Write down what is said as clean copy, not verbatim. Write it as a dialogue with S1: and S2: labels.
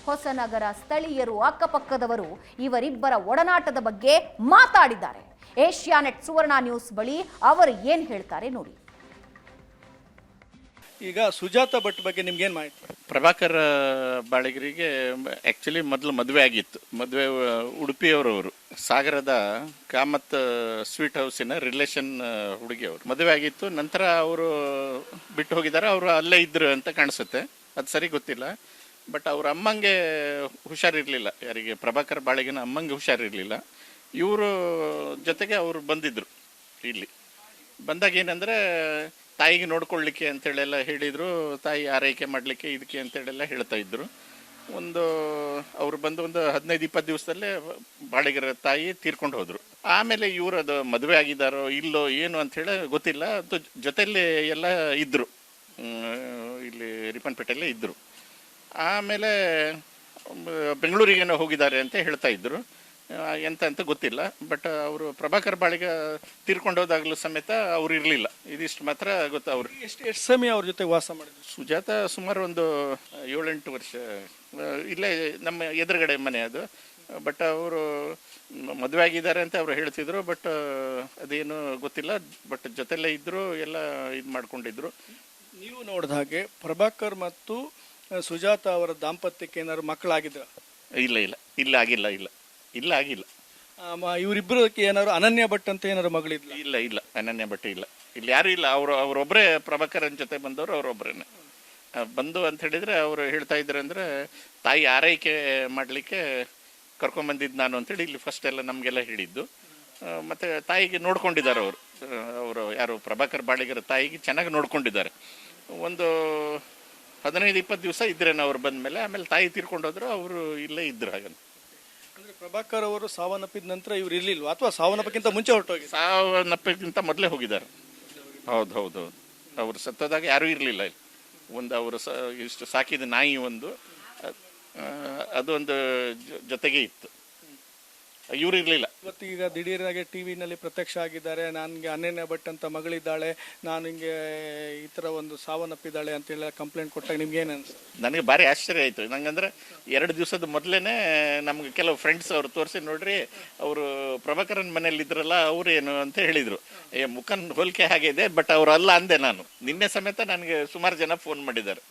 S1: ಹೊಸನಗರ ಸ್ಥಳೀಯರು, ಅಕ್ಕಪಕ್ಕದವರು ಇವರಿಬ್ಬರ ಒಡನಾಟದ ಬಗ್ಗೆ ಮಾತಾಡಿದ್ದಾರೆ. ಏಷ್ಯಾನೆಟ್ ಸುವರ್ಣ ನ್ಯೂಸ್ ಬಳಿ ಅವರು ಏನ್ ಹೇಳ್ತಾರೆ ನೋಡಿ.
S2: ಈಗ ಸುಜಾತ ಭಟ್ ಬಗ್ಗೆ ನಿಮ್ಗೇನು ಮಾಹಿತಿ?
S3: ಪ್ರಭಾಕರ್ ಬಾಳಿಗರಿಗೆ ಆ್ಯಕ್ಚುಲಿ ಮೊದಲು ಮದುವೆ ಆಗಿತ್ತು. ಮದುವೆ ಉಡುಪಿಯವರವರು, ಸಾಗರದ ಕಾಮತ್ ಸ್ವೀಟ್ ಹೌಸಿನ ರಿಲೇಷನ್ ಹುಡುಗಿಯವರು ಮದುವೆ ಆಗಿತ್ತು. ನಂತರ ಅವರು ಬಿಟ್ಟು ಹೋಗಿದ್ದಾರೆ. ಅವರು ಅಲ್ಲೇ ಇದ್ರು ಅಂತ ಕಾಣಿಸುತ್ತೆ, ಅದು ಸರಿ ಗೊತ್ತಿಲ್ಲ. ಬಟ್ ಅವ್ರ ಅಮ್ಮಂಗೆ ಹುಷಾರಿರಲಿಲ್ಲ, ಯಾರಿಗೆ ಪ್ರಭಾಕರ್ ಬಾಳಿಗಿನ ಅಮ್ಮಂಗೆ ಹುಷಾರಿರಲಿಲ್ಲ. ಇವರು ಜೊತೆಗೆ ಅವರು ಬಂದಿದ್ರು. ಇಲ್ಲಿ ಬಂದಾಗ ಏನಂದರೆ ತಾಯಿಗೆ ನೋಡ್ಕೊಳ್ಳಿಕ್ಕೆ ಅಂತೇಳೆಲ್ಲ ಹೇಳಿದರು, ತಾಯಿ ಆರೈಕೆ ಮಾಡಲಿಕ್ಕೆ ಇದಕ್ಕೆ ಅಂತೇಳೆಲ್ಲ ಹೇಳ್ತಾ ಇದ್ರು. ಅವರು ಬಂದು ಒಂದು 15-20 ದಿವಸದಲ್ಲೇ ಬಾಳಿಗರ ತಾಯಿ ತೀರ್ಕೊಂಡು ಹೋದರು. ಆಮೇಲೆ ಇವರು ಅದು ಮದುವೆ ಆಗಿದ್ದಾರೋ ಇಲ್ಲೋ ಏನು ಅಂಥೇಳಿ ಗೊತ್ತಿಲ್ಲ. ಅದು ಜೊತೆಯಲ್ಲಿ ಎಲ್ಲ ಇದ್ದರು, ಇಲ್ಲಿ ರಿಪ್ಪನ್ಪೇಟೆಯಲ್ಲೇ ಇದ್ದರು. ಆಮೇಲೆ ಬೆಂಗಳೂರಿಗೇನೋ ಹೋಗಿದ್ದಾರೆ ಅಂತ ಹೇಳ್ತಾ ಇದ್ದರು, ಎಂತ ಅಂತ ಗೊತ್ತಿಲ್ಲ. ಬಟ್ ಅವರು ಪ್ರಭಾಕರ್ ಬಾಳಿಗ ತೀರ್ಕೊಂಡು ಹೋದಾಗಲೂ ಸಮೇತ ಅವ್ರು ಇರಲಿಲ್ಲ, ಇದಿಷ್ಟು ಮಾತ್ರ ಗೊತ್ತು. ಅವರು
S2: ಎಷ್ಟು ಸಮಯ ಅವ್ರ ಜೊತೆ ವಾಸ ಮಾಡಿದ್ರು?
S3: ಸುಜಾತ ಸುಮಾರು ಒಂದು 7-8 ವರ್ಷ ಇಲ್ಲೇ ನಮ್ಮ ಎದುರುಗಡೆ ಮನೆ ಅದು. ಬಟ್ ಅವರು ಮದುವೆ ಆಗಿದ್ದಾರೆ ಅಂತ ಅವರು ಹೇಳ್ತಿದ್ರು, ಬಟ್ ಅದೇನು ಗೊತ್ತಿಲ್ಲ. ಬಟ್ ಜೊತೆಲ್ಲೇ ಇದ್ದರು, ಎಲ್ಲ ಇದು ಮಾಡ್ಕೊಂಡಿದ್ರು.
S2: ನೀವು ನೋಡಿದ ಹಾಗೆ ಪ್ರಭಾಕರ್ ಮತ್ತು ಸುಜಾತ ಅವರ ದಾಂಪತ್ಯಕ್ಕೆ ಏನಾದ್ರು ಮಕ್ಕಳಾಗಿದ್ರ?
S3: ಇಲ್ಲ ಇಲ್ಲ ಇಲ್ಲ ಆಗಿಲ್ಲ, ಇಲ್ಲ ಆಗಿಲ್ಲ.
S2: ಇವರಿಬ್ಬರಕ್ಕೆ ಏನಾದ್ರು ಅನನ್ಯ ಭಟ್ ಅಂತ ಏನಾದ್ರು ಮಗಳಿದ್ಲ?
S3: ಇಲ್ಲ ಇಲ್ಲ, ಅನನ್ಯ ಭಟ್ ಇಲ್ಲ, ಇಲ್ಲಿ ಯಾರು ಇಲ್ಲ. ಅವರೊಬ್ಬರೇ ಪ್ರಭಾಕರನ್ ಜೊತೆ ಬಂದವರು, ಅವರೊಬ್ಬರೇ ಬಂದು ಅಂತ ಹೇಳಿದ್ರೆ ಅವರು ಹೇಳ್ತಾ ಇದ್ರು ಅಂದರೆ ತಾಯಿ ಆರೈಕೆ ಮಾಡಲಿಕ್ಕೆ ಕರ್ಕೊಂಬಂದಿದ್ದು ನಾನು ಅಂತೇಳಿ ಇಲ್ಲಿ ಫಸ್ಟ್ ಎಲ್ಲ ನಮಗೆಲ್ಲ ಹೇಳಿದ್ದು. ಮತ್ತು ತಾಯಿಗೆ ನೋಡ್ಕೊಂಡಿದ್ದಾರೆ ಅವರು ಯಾರು ಪ್ರಭಾಕರ್ ಬಾಳಿಗರ ತಾಯಿಗೆ ಚೆನ್ನಾಗಿ ನೋಡ್ಕೊಂಡಿದ್ದಾರೆ. ಒಂದು 15-20 ದಿವಸ ಇದ್ರೇನು ಅವ್ರು ಬಂದ ಮೇಲೆ. ಆಮೇಲೆ ತಾಯಿ ತೀರ್ಕೊಂಡೋದ್ರು, ಅವರು ಇಲ್ಲೇ ಇದ್ರು. ಹಾಗೆ
S2: ಅಂದ್ರೆ ಪ್ರಭಾಕರ್ ಅವರು ಸಾವನ್ನಪ್ಪಿದ ನಂತರ ಇವ್ರು ಇರ್ಲಿಲ್ವಾ, ಅಥವಾ ಸಾವನ್ನಪ್ಪಕ್ಕಿಂತ ಮುಂಚೆ ಹೊರಟೋಗಿ?
S3: ಸಾವನ್ನಪ್ಪಕ್ಕಿಂತ ಮೊದಲೇ ಹೋಗಿದ್ದಾರೆ. ಹೌದು. ಅವರು ಸತ್ತೋದಾಗ ಯಾರೂ ಇರಲಿಲ್ಲ ಇಲ್ಲಿ. ಅವರು ಇಷ್ಟು ಸಾಕಿದ ನಾಯಿ ಅದೊಂದು ಜೊತೆಗೆ ಇತ್ತು, ಇವ್ರು ಇರಲಿಲ್ಲ.
S2: ಇವತ್ತು ಈಗ ದಿಢೀರಾಗಿ ಟಿವಿನಲ್ಲಿ ಪ್ರತ್ಯಕ್ಷ ಆಗಿದ್ದಾರೆ, ನನಗೆ ಅನನ್ಯ ಭಟ್ ಅಂತ ಮಗಳಿದ್ದಾಳೆ, ನಾನು ಹಿಂಗೆ ಈ ಥರ ಒಂದು ಸಾವನ್ನಪ್ಪಿದ್ದಾಳೆ ಅಂತೇಳಿ ಕಂಪ್ಲೇಂಟ್ ಕೊಟ್ಟಾಗ ನಿಮ್ಗೆ ಏನು ಅನಿಸ್ತು? ನನಗೆ
S3: ಭಾರಿ ಆಶ್ಚರ್ಯ ಆಯಿತು. ನಂಗಂದ್ರೆ 2 ದಿವಸದ ಮೊದಲೇ ನಮ್ಗೆ ಕೆಲವು ಫ್ರೆಂಡ್ಸ್ ಅವರು ತೋರಿಸಿ, ನೋಡ್ರಿ ಅವರು ಪ್ರಭಾಕರನ್ ಮನೇಲಿ ಇದ್ರಲ್ಲ ಅವ್ರೇನು ಅಂತ ಹೇಳಿದರು. ಮುಖನ್ ಹೋಲಿಕೆ ಹಾಗೆ ಇದೆ, ಬಟ್ ಅವರಲ್ಲ ಅಂದೆ ನಾನು. ನಿನ್ನೆ ಸಮೇತ ನನಗೆ ಸುಮಾರು ಜನ ಫೋನ್ ಮಾಡಿದ್ದಾರೆ.